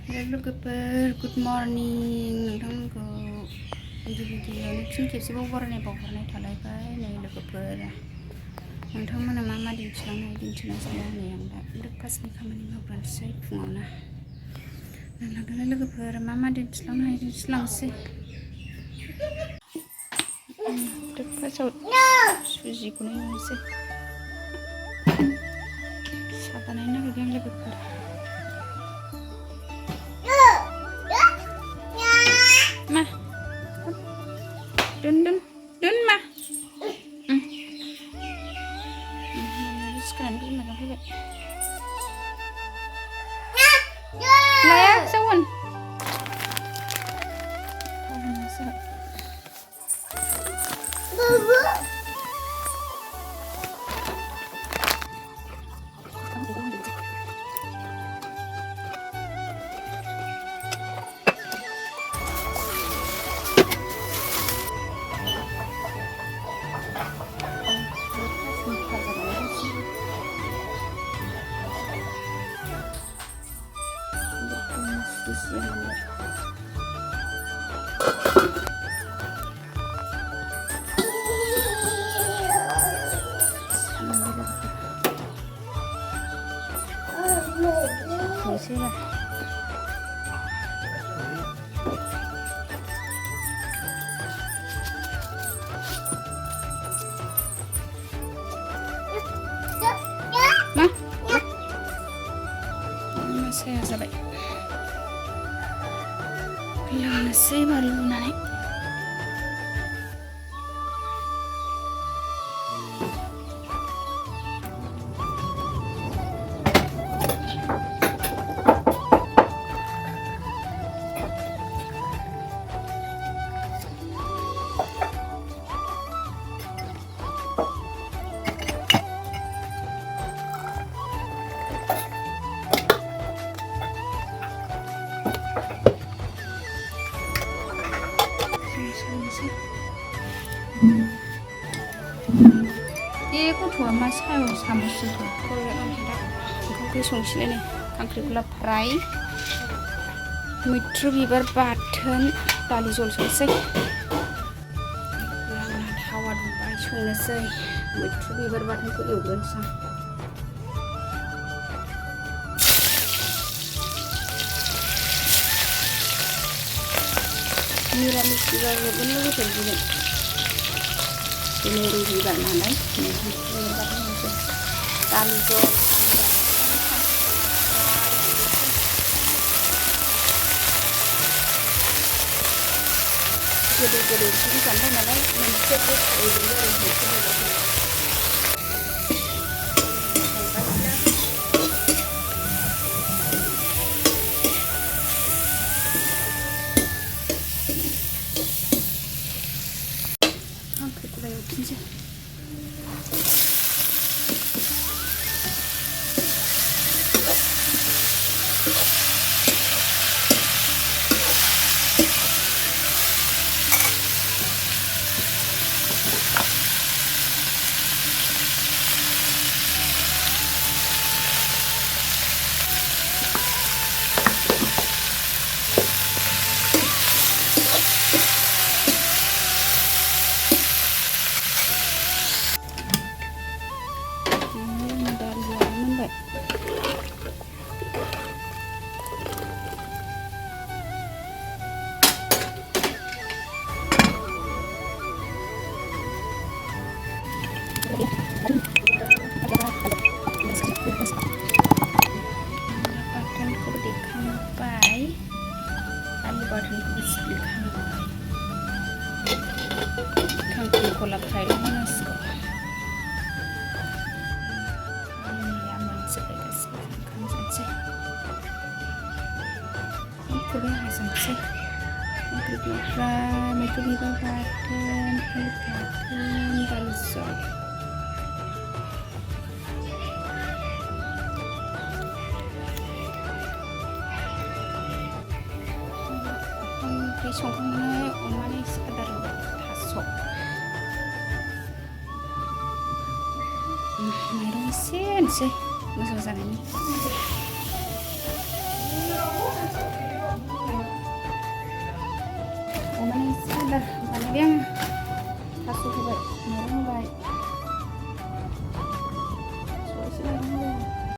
लोगोफोर good morning नोंथांमोनखौ गिबियावनो फिन खेबसेबाव बरायनाय बावहरनाय थालायबाय नै लोगोफोर नोंथांमोना मा दिन्थिलांनोसै नै आं दा ब्रेकफास्टनि खामानि मावग्रोनोसै फुङावनो नोंथांनो लोगोफोर मा दिन्थिलांनो हायो दिन्थिलांसै ब्रेकफास्टआव सुजिखौनो एवनोसै साहा बानायनो नागिरदों लोगोफोर मा दोन मा सिखारनानै बिमाजों फैबाय लाया जावन saya जाबाय लोंनोसै बार लुनानै ये गथ'आ मा सायाव सामसखौ ओंखामखौ संसैलाय नै खांख्रिखला फ्राय मैथ्रु बिबार बाथोन दालि जल संसै आंना थावा दुंबाय संनोसै मैथ्रु बिबार बाथोनखौ एवग्रोनोसै निरामिस बिबार एवगोन लोगोफोर दिनै दिनै रबिबार नालाय दालि जल गोदै ओंख्रि जानो नालाय मोनसे खांख्रिखला एवफिनसै खांख्रिखला फ्राय होनांसिगौ मोनजोब्बाय गासिबो ओंखाम जानोसै ओंख्रिखौबो हाजोंसै खांख्रिखला फ्राय मैथ्रु बिबार बाथोन दालि जल ओंख्रि संखांनानै अमानि आदार थास' माइरं एसे होनोसै मोजां जानायनि Sabar, baliknya